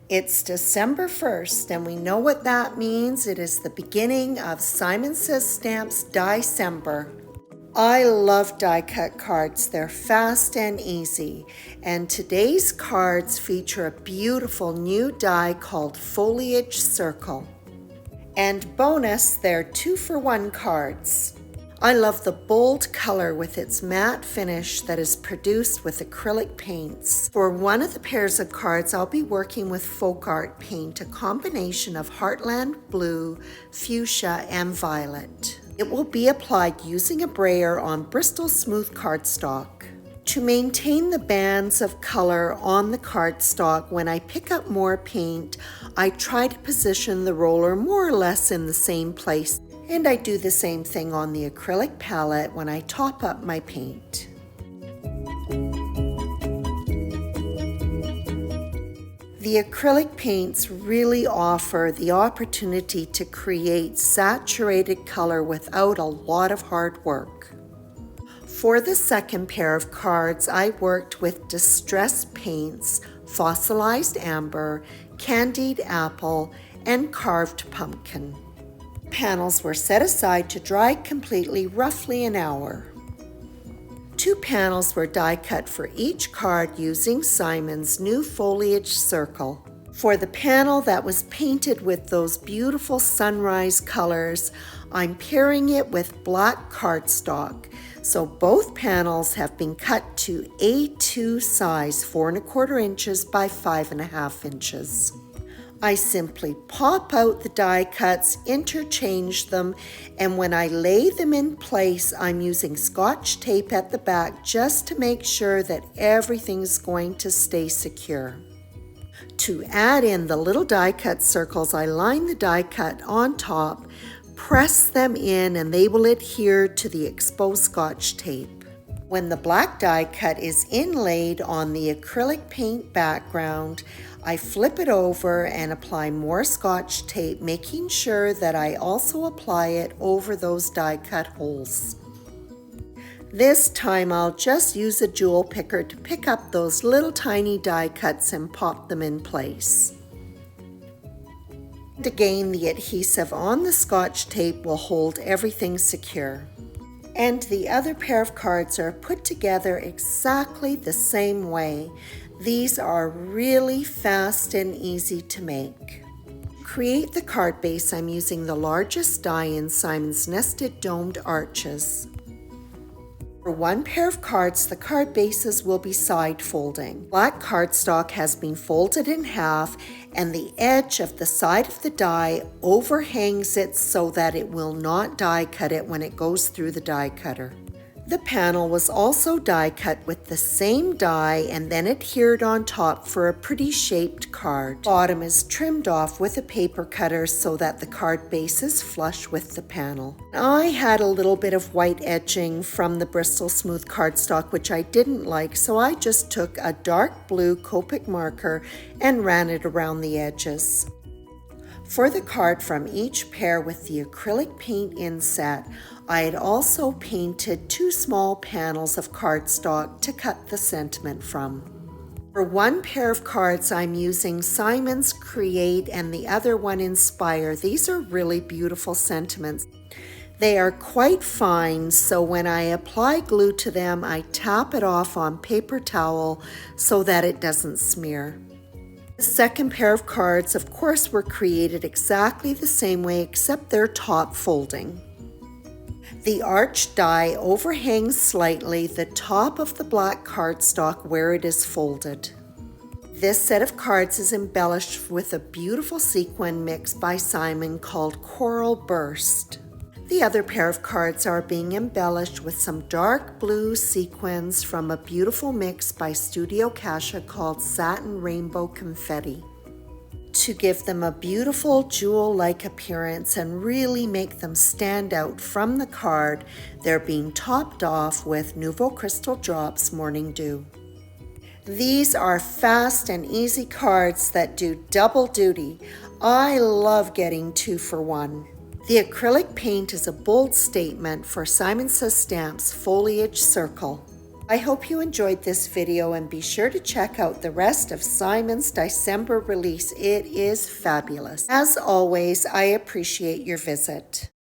It's December 1st, and we know what that means. It is the beginning of Simon Says Stamps DieCember. I love die cut cards. They're fast and easy. And today's cards feature a beautiful new die called Foliage Circle. And bonus, they're 2-for-1 cards. I love the bold color with its matte finish that is produced with acrylic paints. For one of the pairs of cards, I'll be working with folk art paint, a combination of Heartland Blue, Fuchsia, and Violet. It will be applied using a brayer on Bristol smooth cardstock. To maintain the bands of color on the cardstock, when I pick up more paint, I try to position the roller more or less in the same place. And I do the same thing on the acrylic palette when I top up my paint. The acrylic paints really offer the opportunity to create saturated color without a lot of hard work. For the second pair of cards, I worked with distressed paints, fossilized amber, candied apple, and carved pumpkin. Panels were set aside to dry completely, roughly an hour. 2 panels were die cut for each card using Simon's new Foliage Circle. For the panel that was painted with those beautiful sunrise colors, I'm pairing it with black cardstock. So both panels have been cut to A2 size, 4¼ inches by 5½ inches. I simply pop out the die cuts, interchange them, and when I lay them in place, I'm using Scotch tape at the back just to make sure that everything's going to stay secure. To add in the little die cut circles, I line the die cut on top, press them in, and they will adhere to the exposed Scotch tape. When the black die cut is inlaid on the acrylic paint background, I flip it over and apply more Scotch tape, making sure that I also apply it over those die cut holes. This time I'll just use a jewel picker to pick up those little tiny die cuts and pop them in place. And again, the adhesive on the Scotch tape will hold everything secure. And the other pair of cards are put together exactly the same way. These are really fast and easy to make. To create the card base, I'm using the largest die in Simon's Nested Domed Arches. For one pair of cards, the card bases will be side folding. Black cardstock has been folded in half, and the edge of the side of the die overhangs it so that it will not die cut it when it goes through the die cutter. The panel was also die cut with the same die and then adhered on top for a pretty shaped card. Bottom is trimmed off with a paper cutter so that the card base is flush with the panel. I had a little bit of white edging from the Bristol smooth cardstock which I didn't like, so I just took a dark blue Copic marker and ran it around the edges. For the card from each pair with the acrylic paint inset, I had also painted 2 small panels of cardstock to cut the sentiment from. For one pair of cards, I'm using Simon's Create and the other one Inspire. These are really beautiful sentiments. They are quite fine, so when I apply glue to them, I tap it off on paper towel so that it doesn't smear. The second pair of cards, of course, were created exactly the same way except they're top folding. The arch die overhangs slightly the top of the black cardstock where it is folded. This set of cards is embellished with a beautiful sequin mix by Simon called Coral Burst. The other pair of cards are being embellished with some dark blue sequins from a beautiful mix by Studio Kasha called Satin Rainbow Confetti. To give them a beautiful jewel-like appearance and really make them stand out from the card, they're being topped off with Nouveau Crystal Drops Morning Dew. These are fast and easy cards that do double duty. I love getting 2-for-1. The acrylic paint is a bold statement for Simon Says Stamps Foliage Circle. I hope you enjoyed this video and be sure to check out the rest of Simon's DieCember release. It is fabulous. As always, I appreciate your visit.